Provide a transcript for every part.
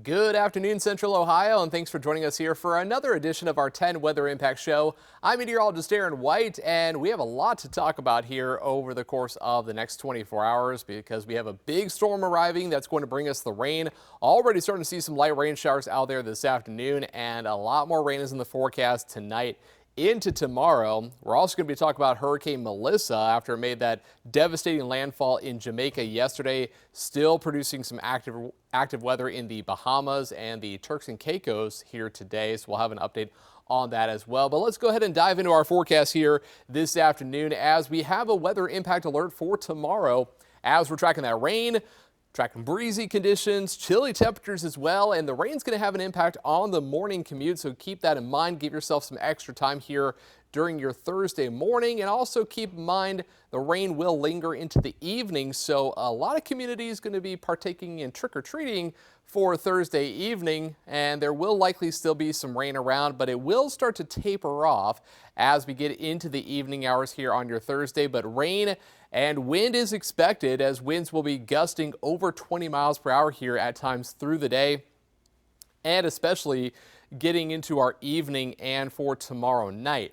Good afternoon, Central Ohio, and thanks for joining us here for another edition of our 10 Weather Impact Show. I'm Meteorologist Aaron White, and we have a lot to talk about here over the course of the next 24 hours because we have a big storm arriving that's going to bring us the rain. Already starting to see some light rain showers out there this afternoon, and a lot more rain is in the forecast tonight into tomorrow. We're also going to be talking about Hurricane Melissa after it made that devastating landfall in Jamaica yesterday, still producing some active weather in the Bahamas and the Turks and Caicos here today. So we'll have an update on that as well. But let's go ahead and dive into our forecast here this afternoon as we have a weather impact alert for tomorrow as we're tracking that rain. Tracking breezy conditions, chilly temperatures as well, and the rain's going to have an impact on the morning commute, so keep that in mind. Give yourself some extra time here during your Thursday morning, and also keep in mind the rain will linger into the evening, so a lot of communities going to be partaking in trick-or-treating for Thursday evening, and there will likely still be some rain around, but it will start to taper off as we get into the evening hours here on your Thursday. But rain and wind is expected, as winds will be gusting over 20 miles per hour here at times through the day, and especially getting into our evening and for tomorrow night.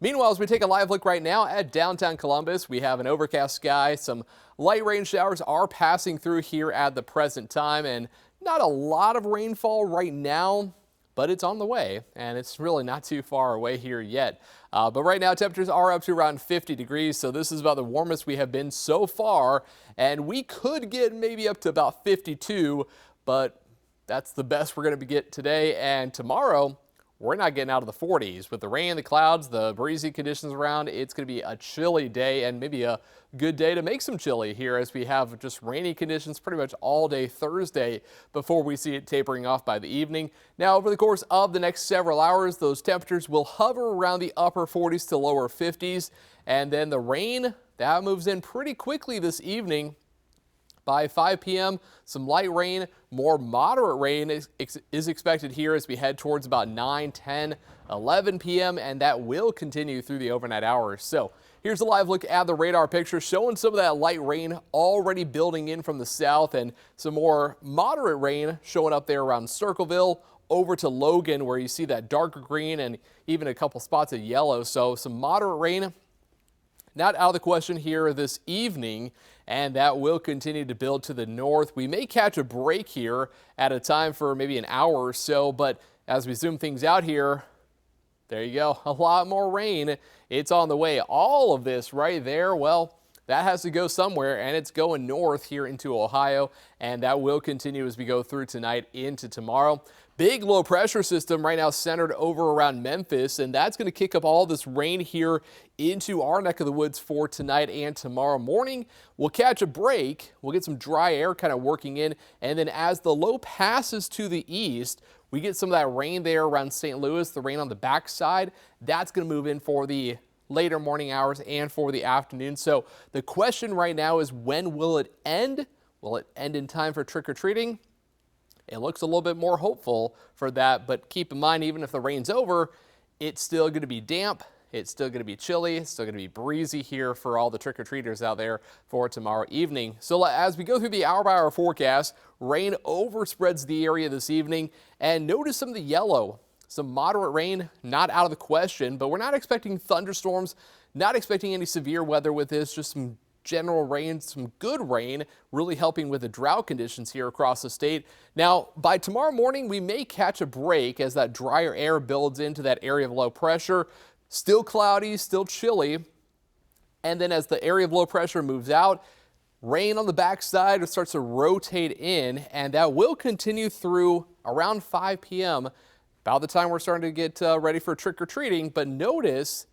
Meanwhile, as we take a live look right now at downtown Columbus, we have an overcast sky. Some light rain showers are passing through here at the present time, and not a lot of rainfall right now, but it's on the way, and it's really not too far away here yet. But right now, temperatures are up to around 50 degrees, so this is about the warmest we have been so far, and we could get maybe up to about 52, but that's the best we're going to get today. And tomorrow, we're not getting out of the 40s. With the rain, the clouds, the breezy conditions around, it's going to be a chilly day and maybe a good day to make some chilly here as we have just rainy conditions pretty much all day Thursday before we see it tapering off by the evening. Now, over the course of the next several hours, those temperatures will hover around the upper 40s to lower 50s. And then the rain, that moves in pretty quickly this evening. By 5 p.m., some light rain, more moderate rain is expected here as we head towards about 9, 10, 11 p.m., and that will continue through the overnight hours. So here's a live look at the radar picture showing some of that light rain already building in from the south, and some more moderate rain showing up there around Circleville over to Logan, where you see that darker green and even a couple spots of yellow. So some moderate rain not out of the question here this evening, and that will continue to build to the north. We may catch a break here at a time for maybe an hour or so, but as we zoom things out here, there you go, a lot more rain. It's on the way. All of this right there, well, that has to go somewhere, and it's going north here into Ohio, and that will continue as we go through tonight into tomorrow. Big low pressure system right now centered over around Memphis, and that's going to kick up all this rain here into our neck of the woods for tonight and tomorrow morning. We'll catch a break. We'll get some dry air kind of working in, and then as the low passes to the east, we get some of that rain there around St. Louis, the rain on the backside. That's going to move in for the later morning hours and for the afternoon. So the question right now is, when will it end? Will it end in time for trick-or-treating? It looks a little bit more hopeful for that, but keep in mind, even if the rain's over, it's still going to be damp. It's still going to be chilly. It's still going to be breezy here for all the trick-or-treaters out there for tomorrow evening. So as we go through the hour-by-hour forecast, rain overspreads the area this evening, and notice some of the yellow. Some moderate rain, not out of the question, but we're not expecting thunderstorms, not expecting any severe weather with this, just some general rain, some good rain, really helping with the drought conditions here across the state. Now, by tomorrow morning, we may catch a break as that drier air builds into that area of low pressure. Still cloudy, still chilly. And then as the area of low pressure moves out, rain on the backside starts to rotate in, and that will continue through around 5 p.m., about the time we're starting to get ready for trick-or-treating. But notice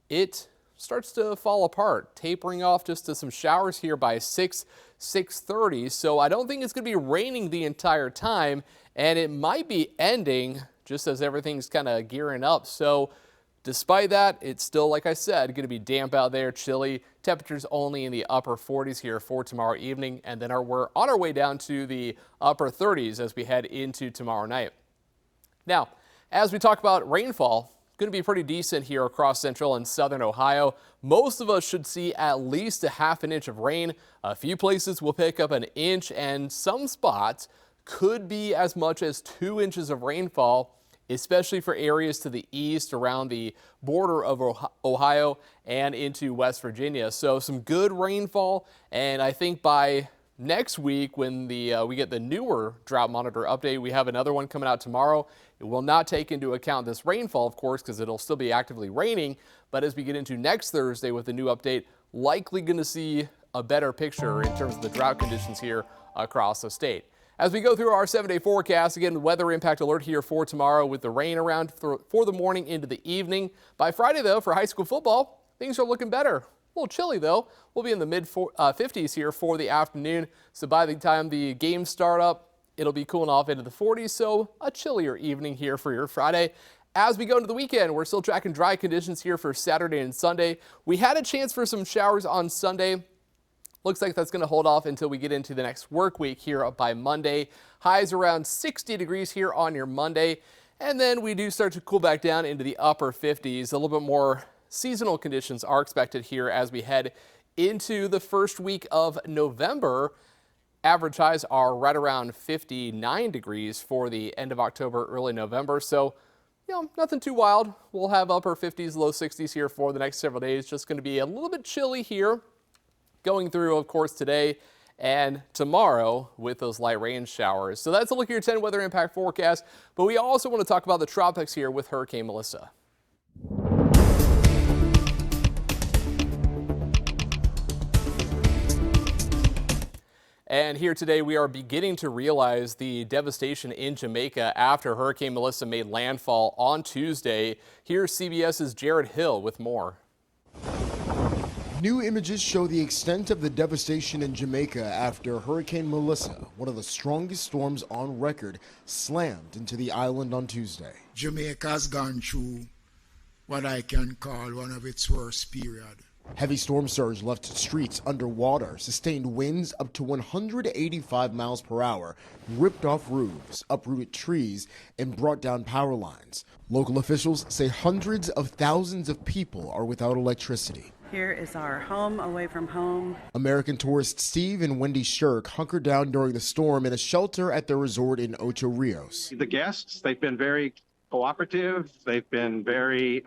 it starts to fall apart, tapering off just to some showers here by 6:30. So I don't think it's going to be raining the entire time, and it might be ending just as everything's kind of gearing up. So despite that, it's still, like I said, going to be damp out there, chilly. Temperatures only in the upper 40s here for tomorrow evening, and then we're on our way down to the upper 30s as we head into tomorrow night. Now, as we talk about rainfall, going to be pretty decent here across central and southern Ohio. Most of us should see at least a half an inch of rain. A few places will pick up an inch, and some spots could be as much as 2 inches of rainfall, especially for areas to the east around the border of Ohio and into West Virginia. So some good rainfall, and I think by next week when we get the newer drought monitor update, we have another one coming out tomorrow. It will not take into account this rainfall, of course, because it'll still be actively raining. But as we get into next Thursday with the new update, likely going to see a better picture in terms of the drought conditions here across the state. As we go through our 7-day forecast, again, the weather impact alert here for tomorrow with the rain around for the morning into the evening. By Friday, though, for high school football, things are looking better. A little chilly, though. We'll be in the mid-50s here for the afternoon. So by the time the games start up, it'll be cooling off into the 40s. So a chillier evening here for your Friday. As we go into the weekend, we're still tracking dry conditions here for Saturday and Sunday. We had a chance for some showers on Sunday. Looks like that's going to hold off until we get into the next work week here by Monday. Highs around 60 degrees here on your Monday. And then we do start to cool back down into the upper 50s. A little bit more seasonal conditions are expected here as we head into the first week of November. Average highs are right around 59 degrees for the end of October, early November. So, nothing too wild. We'll have upper 50s, low 60s here for the next several days. Just going to be a little bit chilly here going through, of course, today and tomorrow with those light rain showers. So that's a look at your 10 weather impact forecast. But we also want to talk about the tropics here with Hurricane Melissa. And here today, we are beginning to realize the devastation in Jamaica after Hurricane Melissa made landfall on Tuesday. Here's CBS's Jared Hill with more. New images show the extent of the devastation in Jamaica after Hurricane Melissa, one of the strongest storms on record, slammed into the island on Tuesday. Jamaica's gone through what I can call one of its worst periods. Heavy storm surge left streets underwater, sustained winds up to 185 miles per hour, ripped off roofs, uprooted trees, and brought down power lines. Local officials say hundreds of thousands of people are without electricity. Here is our home away from home. American tourists Steve and Wendy Shirk hunkered down during the storm in a shelter at their resort in Ocho Rios. The guests, they've been very cooperative. They've been very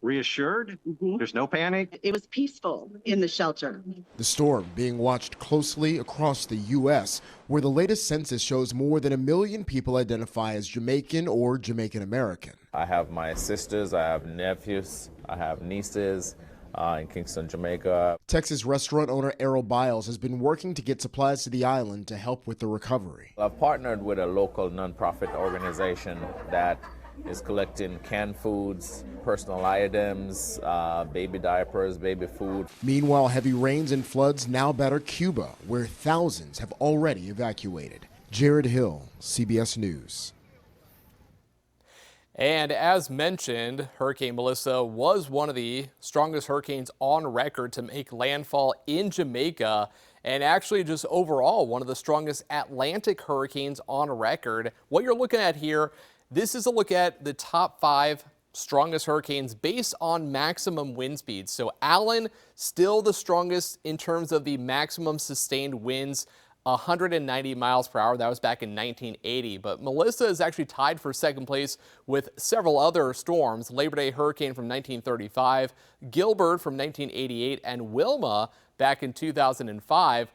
reassured. There's no panic. It was peaceful in the shelter. The storm being watched closely across the U.S., where the latest census shows more than 1 million people identify as Jamaican or Jamaican American. I have my sisters, I have nephews, I have nieces in Kingston, Jamaica. Texas restaurant owner Errol Biles has been working to get supplies to the island to help with the recovery. I've partnered with a local nonprofit organization that is collecting canned foods, personal items, baby diapers, baby food. Meanwhile, heavy rains and floods now batter Cuba, where thousands have already evacuated. Jared Hill, CBS News. And as mentioned, Hurricane Melissa was one of the strongest hurricanes on record to make landfall in Jamaica, and actually just overall one of the strongest Atlantic hurricanes on record. What you're looking at here, this is a look at the top 5 strongest hurricanes based on maximum wind speeds. So Allen, still the strongest in terms of the maximum sustained winds, 190 miles per hour. That was back in 1980. But Melissa is actually tied for second place with several other storms. Labor Day hurricane from 1935, Gilbert from 1988, and Wilma back in 2005.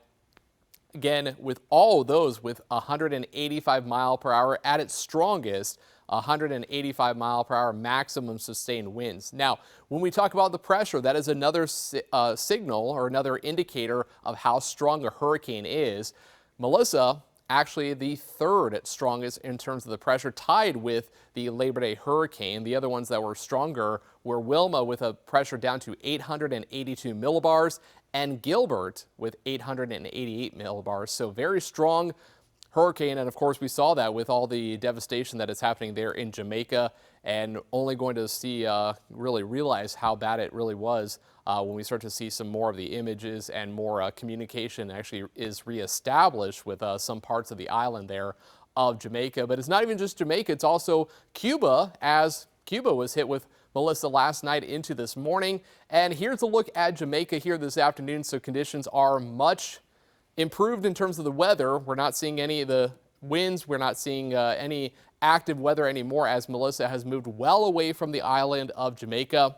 Again, with all of those with 185 mile per hour at its strongest, 185 mile per hour maximum sustained winds. Now, when we talk about the pressure, that is another signal or another indicator of how strong a hurricane is. Melissa, actually the third strongest in terms of the pressure, tied with the Labor Day hurricane. The other ones that were stronger were Wilma with a pressure down to 882 millibars and Gilbert with 888 millibars. So very strong hurricane, and of course we saw that with all the devastation that is happening there in Jamaica, and only going to see really realize how bad it really was when we start to see some more of the images and more communication actually is reestablished with some parts of the island there of Jamaica. But it's not even just Jamaica, it's also Cuba, as Cuba was hit with Melissa last night into this morning. And here's a look at Jamaica here this afternoon. So conditions are much improved in terms of the weather. We're not seeing any of the winds. We're not seeing any active weather anymore as Melissa has moved well away from the island of Jamaica,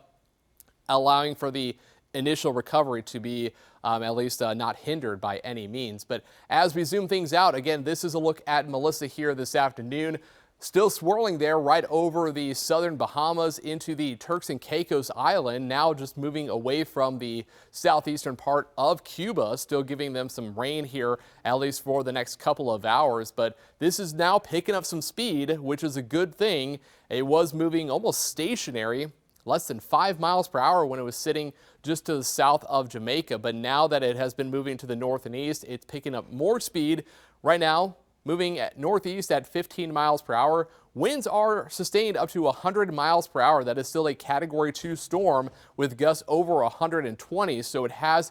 allowing for the initial recovery to be at least not hindered by any means. But as we zoom things out, again, this is a look at Melissa here this afternoon. Still swirling there right over the southern Bahamas into the Turks and Caicos Island, now just moving away from the southeastern part of Cuba, still giving them some rain here, at least for the next couple of hours. But this is now picking up some speed, which is a good thing. It was moving almost stationary, less than 5 miles per hour when it was sitting just to the south of Jamaica. But now that it has been moving to the north and east, it's picking up more speed. Right now, moving at northeast at 15 miles per hour. Winds are sustained up to 100 miles per hour. That is still a Category 2 storm with gusts over 120. So it has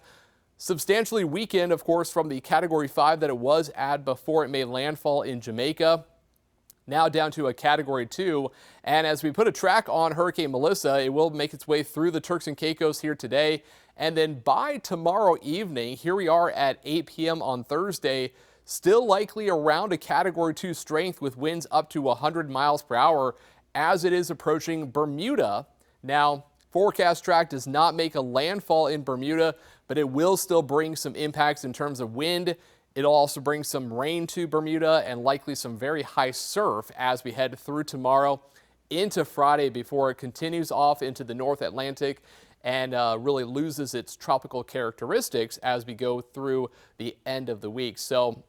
substantially weakened, of course, from the Category 5 that it was at before it made landfall in Jamaica. Now down to a Category 2. And as we put a track on Hurricane Melissa, it will make its way through the Turks and Caicos here today. And then by tomorrow evening, here we are at 8 p.m. on Thursday, still likely around a Category 2 strength with winds up to 100 miles per hour as it is approaching Bermuda. Now, forecast track does not make a landfall in Bermuda, but it will still bring some impacts in terms of wind. It'll also bring some rain to Bermuda and likely some very high surf as we head through tomorrow into Friday before it continues off into the North Atlantic and really loses its tropical characteristics as we go through the end of the week. So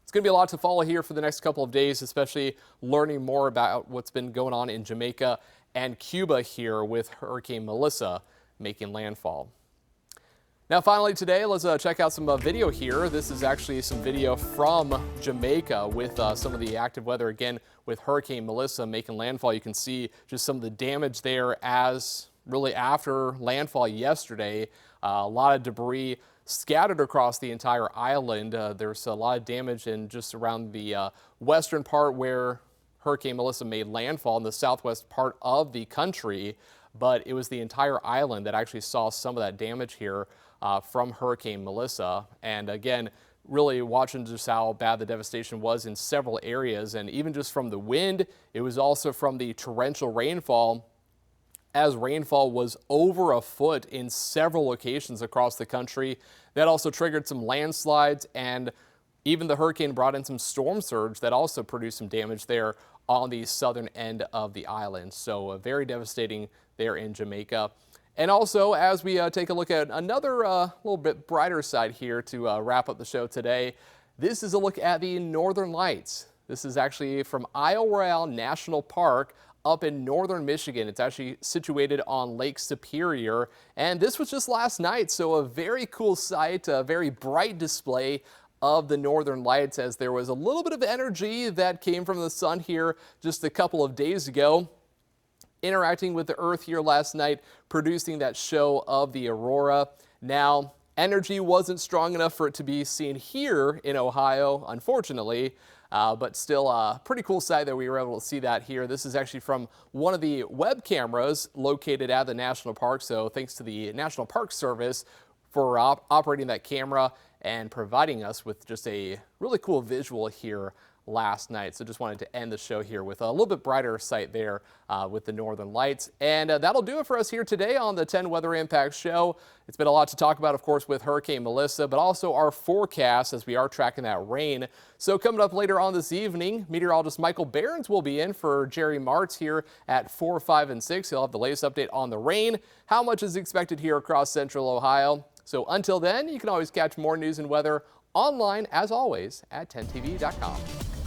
it's going to be a lot to follow here for the next couple of days, especially learning more about what's been going on in Jamaica and Cuba here with Hurricane Melissa making landfall. Now, finally today, let's check out some video here. This is actually some video from Jamaica with some of the active weather, again, with Hurricane Melissa making landfall. You can see just some of the damage there as really after landfall yesterday. A lot of debris scattered across the entire island. There's a lot of damage in just around the western part where Hurricane Melissa made landfall in the southwest part of the country, but it was the entire island that actually saw some of that damage here from Hurricane Melissa. And again, really watching just how bad the devastation was in several areas, and even just from the wind, it was also from the torrential rainfall, as rainfall was over a foot in several locations across the country. That also triggered some landslides, and even the hurricane brought in some storm surge that also produced some damage there on the southern end of the island. So very devastating there in Jamaica. And also, as we take a look at another little bit brighter side here to wrap up the show today, this is a look at the Northern Lights. This is actually from Isle Royale National Park up in northern Michigan. It's actually situated on Lake Superior, and this was just last night, so a very cool sight, a very bright display of the Northern Lights, as there was a little bit of energy that came from the sun here just a couple of days ago, interacting with the Earth here last night, producing that show of the aurora. Now, energy wasn't strong enough for it to be seen here in Ohio, unfortunately, but still a pretty cool sight that we were able to see that here. This is actually from one of the web cameras located at the national park, so thanks to the National Park Service for operating that camera and providing us with just a really cool visual here last night. So just wanted to end the show here with a little bit brighter sight there with the Northern Lights. And that'll do it for us here today on the 10 Weather Impact Show. It's been a lot to talk about, of course, with Hurricane Melissa, but also our forecast as we are tracking that rain. So coming up later on this evening, meteorologist Michael Behrens will be in for Jerry Martz here at 4, 5, and 6. He'll have the latest update on the rain, how much is expected here across central Ohio. So until then, you can always catch more news and weather online, as always, at 10tv.com.